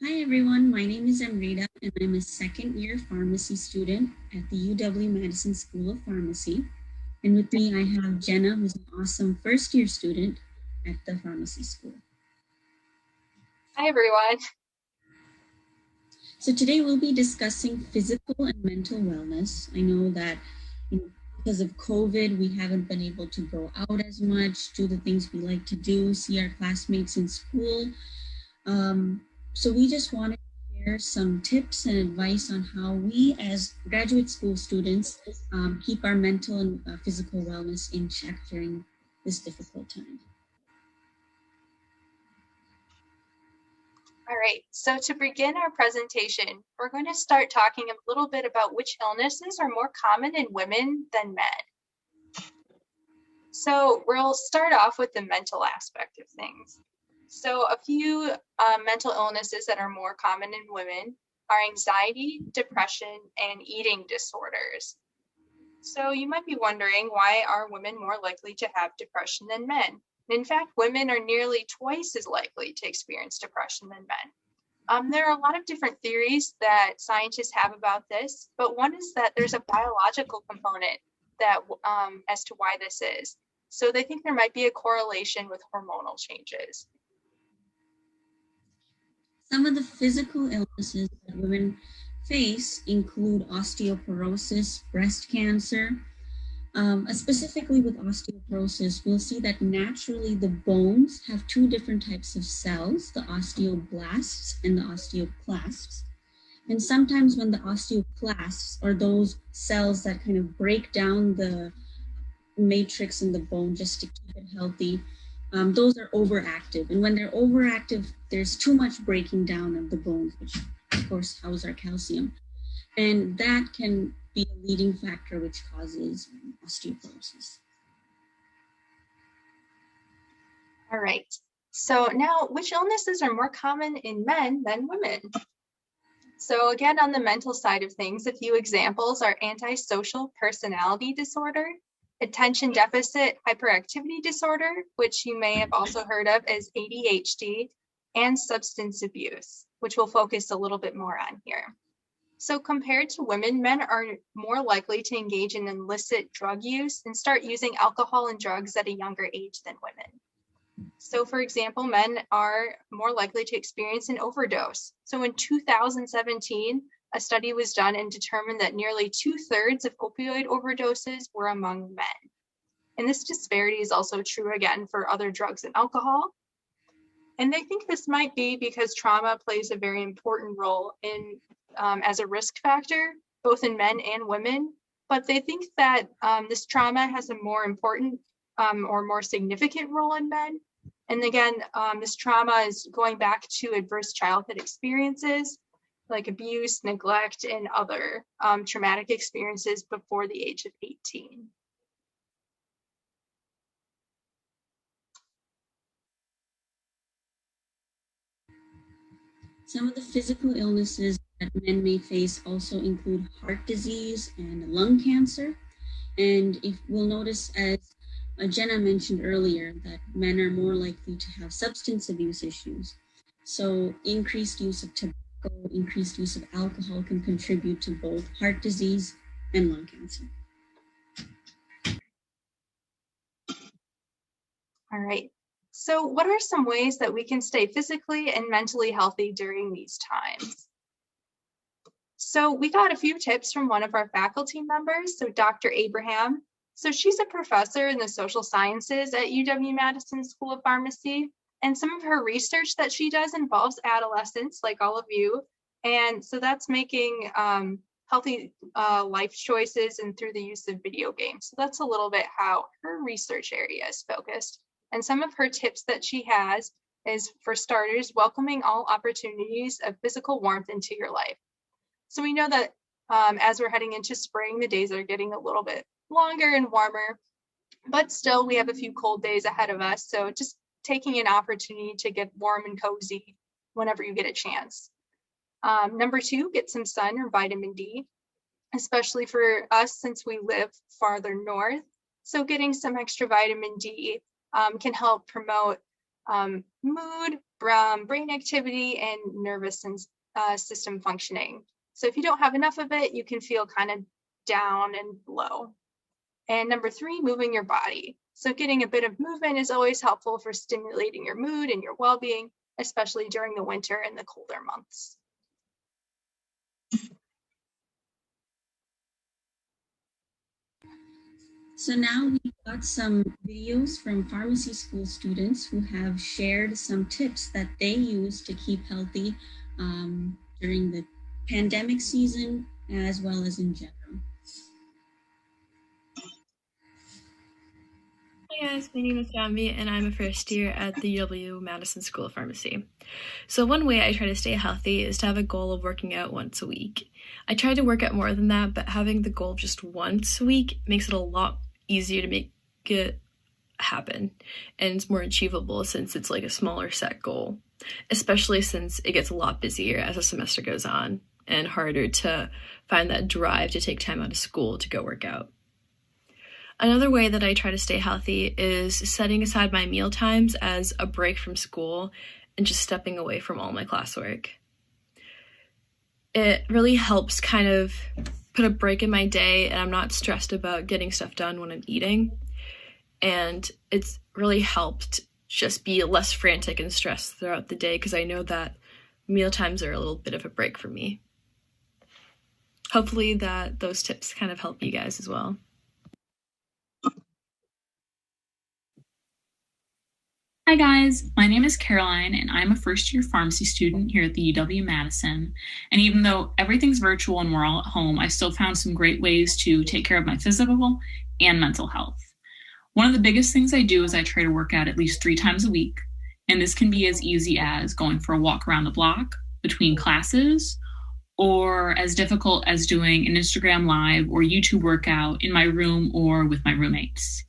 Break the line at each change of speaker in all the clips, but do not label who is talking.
Hi everyone, my name is Amrita and I'm a second year pharmacy student at the UW-Madison School of Pharmacy. And with me I have Jenna, who's an awesome first year student at the pharmacy school.
Hi, everyone.
So today we'll be discussing physical and mental wellness. I know that because of COVID, we haven't been able to go out as much, do the things we like to do, see our classmates in school. So we just wanted to share some tips and advice on how we as graduate school students keep our mental and physical wellness in check during this difficult time.
All right, so to begin our presentation, we're going to start talking a little bit about which illnesses are more common in women than men. So we'll start off with the mental aspect of things. So a few mental illnesses that are more common in women are anxiety, depression, and eating disorders. So you might be wondering, why are women more likely to have depression than men? In fact, women are nearly twice as likely to experience depression than men. There are a lot of different theories that scientists have about this, but one is that there's a biological component that as to why this is. So they think there might be a correlation with hormonal changes.
Some of the physical illnesses that women face include osteoporosis, breast cancer. Specifically with osteoporosis, we'll see that naturally the bones have two different types of cells, the osteoblasts and the osteoclasts. And sometimes when the osteoclasts, or those cells that kind of break down the matrix in the bone just to keep it healthy, those are overactive. And when they're overactive, there's too much breaking down of the bones, which of course house our calcium. And that can be a leading factor which causes osteoporosis.
All right. So now, which illnesses are more common in men than women? So again, on the mental side of things, a few examples are antisocial personality disorder, attention deficit hyperactivity disorder, which you may have also heard of as ADHD, and substance abuse, which we'll focus a little bit more on here. So compared to women, men are more likely to engage in illicit drug use and start using alcohol and drugs at a younger age than women. So for example, men are more likely to experience an overdose. So in 2017, a study was done and determined that nearly 2/3 of opioid overdoses were among men. And this disparity is also true again for other drugs and alcohol. And they think this might be because trauma plays a very important role in as a risk factor, both in men and women. But they think that this trauma has a more important or more significant role in men. And again, this trauma is going back to adverse childhood experiences like abuse, neglect, and other traumatic experiences before the age of 18.
Some of the physical illnesses that men may face also include heart disease and lung cancer. And if we'll notice, as Jenna mentioned earlier, that men are more likely to have substance abuse issues. So increased use of tobacco, increased use of alcohol can contribute to both heart disease and lung cancer.
All right. So what are some ways that we can stay physically and mentally healthy during these times? So we got a few tips from one of our faculty members, so Dr. Abraham. So she's a professor in the social sciences at UW-Madison School of Pharmacy, and some of her research that she does involves adolescents like all of you. And so that's making healthy life choices and through the use of video games. So that's a little bit how her research area is focused. And some of her tips that she has is, for starters, welcoming all opportunities of physical warmth into your life. So we know that as we're heading into spring, the days are getting a little bit longer and warmer, but still we have a few cold days ahead of us. So just taking an opportunity to get warm and cozy whenever you get a chance. Number 2, get some sun or vitamin D, especially for us since we live farther north. So getting some extra vitamin D can help promote mood, brain activity, and nervous system functioning. So if you don't have enough of it, you can feel kind of down and low. And number 3, moving your body. So getting a bit of movement is always helpful for stimulating your mood and your well-being, especially during the winter and the colder months.
So now we've got some videos from pharmacy school students who have shared some tips that they use to keep healthy during the pandemic season as well as in general.
Hi guys, my name is Jambi and I'm a first year at the UW-Madison School of Pharmacy. So one way I try to stay healthy is to have a goal of working out once a week. I try to work out more than that, but having the goal just once a week makes it a lot easier to make it happen, and it's more achievable since it's like a smaller set goal, especially since it gets a lot busier as the semester goes on and harder to find that drive to take time out of school to go work out. Another way that I try to stay healthy is setting aside my meal times as a break from school and just stepping away from all my classwork. It really helps kind of put a break in my day, and I'm not stressed about getting stuff done when I'm eating. And it's really helped just be less frantic and stressed throughout the day because I know that meal times are a little bit of a break for me. Hopefully that those tips kind of help you guys as well.
Hi guys, my name is Caroline and I'm a first year pharmacy student here at the UW-Madison. And even though everything's virtual and we're all at home, I still found some great ways to take care of my physical and mental health. One of the biggest things I do is I try to work out at least 3 times a week. And this can be as easy as going for a walk around the block between classes, or as difficult as doing an Instagram Live or YouTube workout in my room or with my roommates.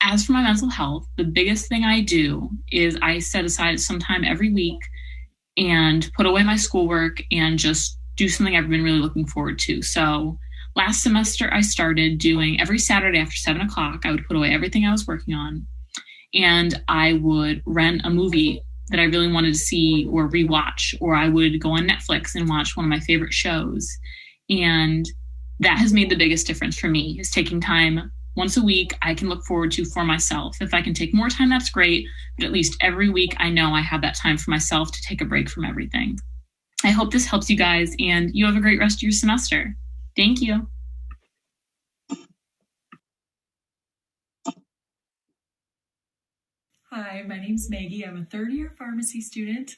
As for my mental health, the biggest thing I do is I set aside some time every week and put away my schoolwork and just do something I've been really looking forward to. So last semester, I started doing every Saturday after 7 o'clock, I would put away everything I was working on and I would rent a movie that I really wanted to see or rewatch, or I would go on Netflix and watch one of my favorite shows. And that has made the biggest difference for me, is taking time once a week I can look forward to for myself. If I can take more time, that's great. But at least every week I know I have that time for myself to take a break from everything. I hope this helps you guys and you have a great rest of your semester. Thank you.
Hi, my name's Maggie. I'm a third-year pharmacy student.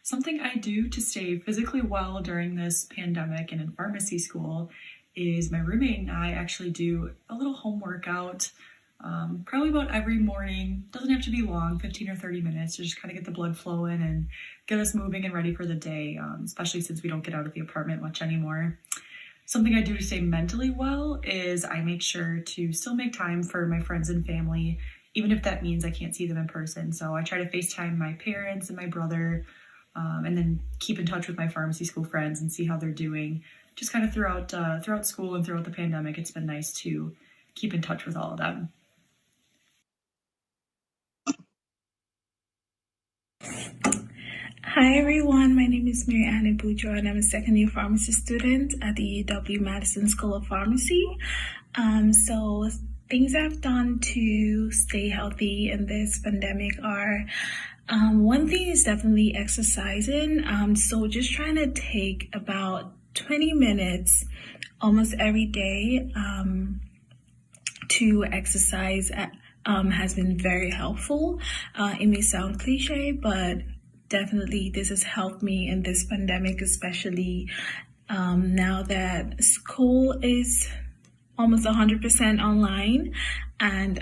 Something I do to stay physically well during this pandemic and in pharmacy school is my roommate and I actually do a little home workout probably about every morning. Doesn't have to be long, 15 or 30 minutes, to just kind of get the blood flowing and get us moving and ready for the day, especially since we don't get out of the apartment much anymore. Something I do to stay mentally well is I make sure to still make time for my friends and family, even if that means I can't see them in person. So I try to FaceTime my parents and my brother, and then keep in touch with my pharmacy school friends and see how they're doing. Just kind of throughout school and throughout the pandemic, it's been nice to keep in touch with all of them.
Hi everyone, my name is Marianne Boudreau and I'm a second-year pharmacy student at the UW-Madison School of Pharmacy. So things I've done to stay healthy in this pandemic are, one thing is definitely exercising. So just trying to take about 20 minutes almost every day to exercise has been very helpful. It may sound cliche, but definitely this has helped me in this pandemic, especially now that school is almost 100% online. And,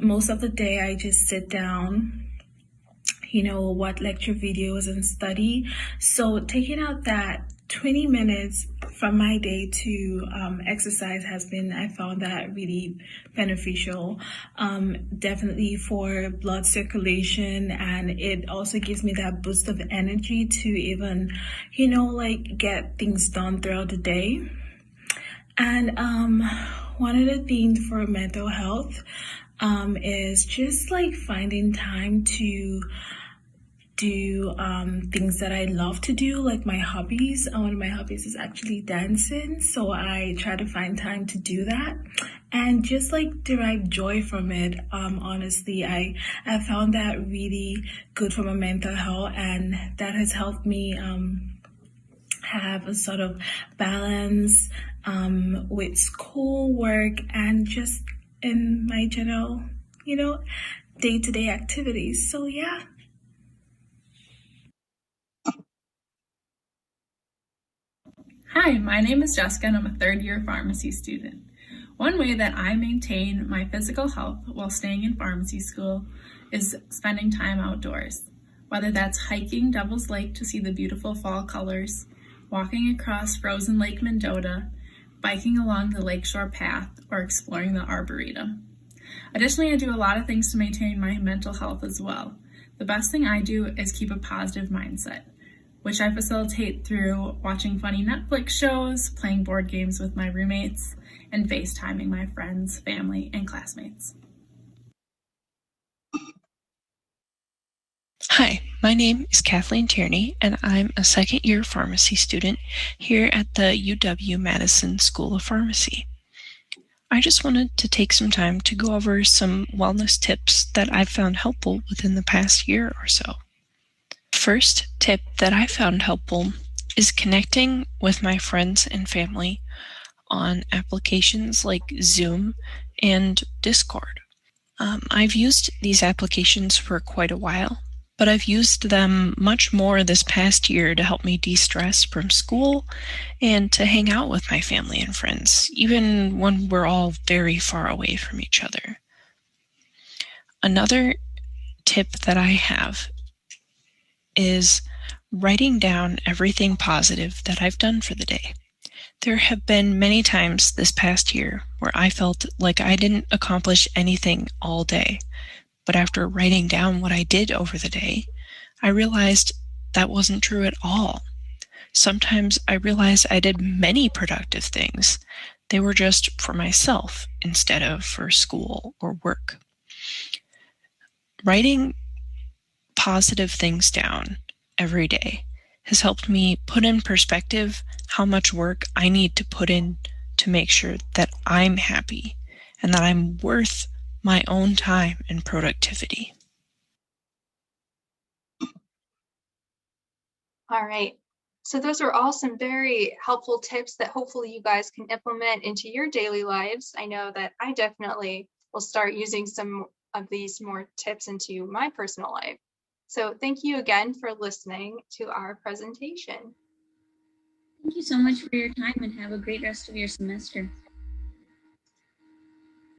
most of the day I just sit down, watch lecture videos and study. So taking out that 20 minutes from my day to exercise I found that really beneficial, definitely for blood circulation, and it also gives me that boost of energy to even, get things done throughout the day. And one of the things for mental health, is just like finding time to do things that I love to do, like my hobbies. One of my hobbies is actually dancing, so I try to find time to do that and just like derive joy from it. Honestly, I found that really good for my mental health, and that has helped me have a sort of balance with school, work, and just in my general, day-to-day activities. So yeah.
Hi, my name is Jessica and I'm a third-year pharmacy student. One way that I maintain my physical health while staying in pharmacy school is spending time outdoors. Whether that's hiking Devil's Lake to see the beautiful fall colors, walking across frozen Lake Mendota, biking along the lakeshore path, or exploring the Arboretum. Additionally, I do a lot of things to maintain my mental health as well. The best thing I do is keep a positive mindset, which I facilitate through watching funny Netflix shows, playing board games with my roommates, and FaceTiming my friends, family, and classmates.
Hi, my name is Kathleen Tierney, and I'm a second-year pharmacy student here at the UW-Madison School of Pharmacy. I just wanted to take some time to go over some wellness tips that I've found helpful within the past year or so. First tip that I found helpful is connecting with my friends and family on applications like Zoom and Discord. I've used these applications for quite a while, but I've used them much more this past year to help me de-stress from school and to hang out with my family and friends, even when we're all very far away from each other. Another tip that I have is writing down everything positive that I've done for the day. There have been many times this past year where I felt like I didn't accomplish anything all day, but after writing down what I did over the day, I realized that wasn't true at all. Sometimes I realized I did many productive things. They were just for myself instead of for school or work. Writing positive things down every day has helped me put in perspective how much work I need to put in to make sure that I'm happy and that I'm worth my own time and productivity.
All right. So those are all some very helpful tips that hopefully you guys can implement into your daily lives. I know that I definitely will start using some of these more tips into my personal life. So thank you again for listening to our presentation.
Thank you so much for your time and have a great rest of your semester.